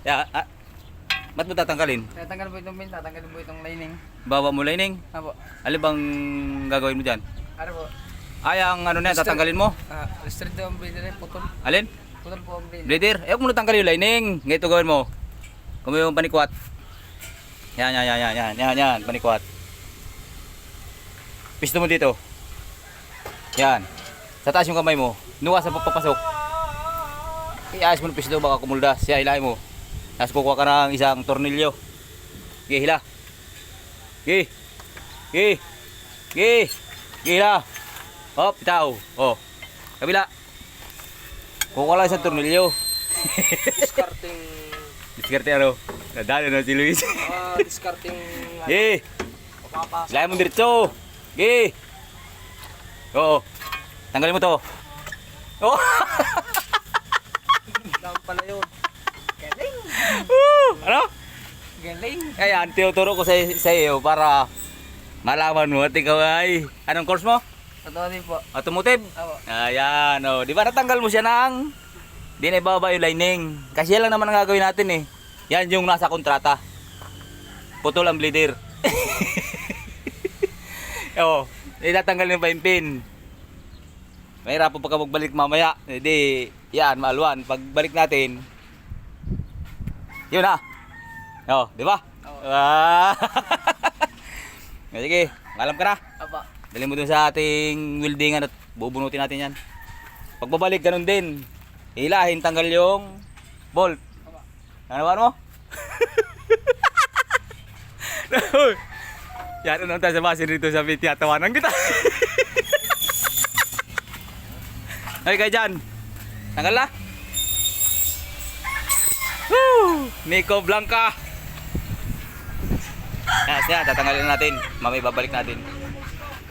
Yeah, ba't mo tatanggalin? Tatanggal po itong pin, tatanggalin po itong lining. Bawa mo lining? Apo. Alin bang gagawin mo dyan? Ano po? Ay, ang ano na yan, tatanggalin mo? Restrict ang bleeder, putol. Alin? Putol po ang bleeder. Bleeder, eh, huwag mo na tanggalin yung lining. Ganito gawin mo. Kung yung panikwat. Yan, panikwat. Pisto mo dito. Yan. Sa taas yung kamay mo. Nuwa sa pagpapasok. Iayos mo ng pisto, baka kumuldas. Siya, hilahin mo. Tapos kukuha ka ng isang tornilyo. Sige, hila. Sige. Sige. Sige. Sige, hila. Hop, bitaw. Oh. Kabila. Kukuha lang isang tornilyo. Discarding. Diskarte ano? Nadali na si Luis. Discarding. Sige. Papapasok. Hilahin mo diretso. Sige. Oo. Tanggalin mo to. Oh. Lang pala yun. Galing. Ano? Galing. Ayan, tinuturo ko sa iyo para malaman mo at ikaw ay anong course mo? Totoo din po. Automotive? Apo. Ayan, oh. Di ba natanggal mo siya ng di na ibaba yung lining. Kasi yan lang naman ang gagawin natin eh. Yan yung nasa kontrata. Putol ang bleeder. Oh, itatanggal mo pa yung pin. Mahirap po pagka magbalik mamaya. Hindi, yan, maalwan. Pagbalik natin, yun na. Oh, di ba? Oo. Sige, alam ka na. Apo. Dali mo dun sa ating weldingan at bubunutin natin yan. Pagbabalik, ganun din. Hilahin, tanggal yung bolt. Nanawan mo? Yan, unang tayo sa basin rito sa pit. Tatawanan kita. Ay, kayo dyan. Tanggal na. Woo! Nico Blanca. Yan, tatanggalin natin. Mamaya babalik natin.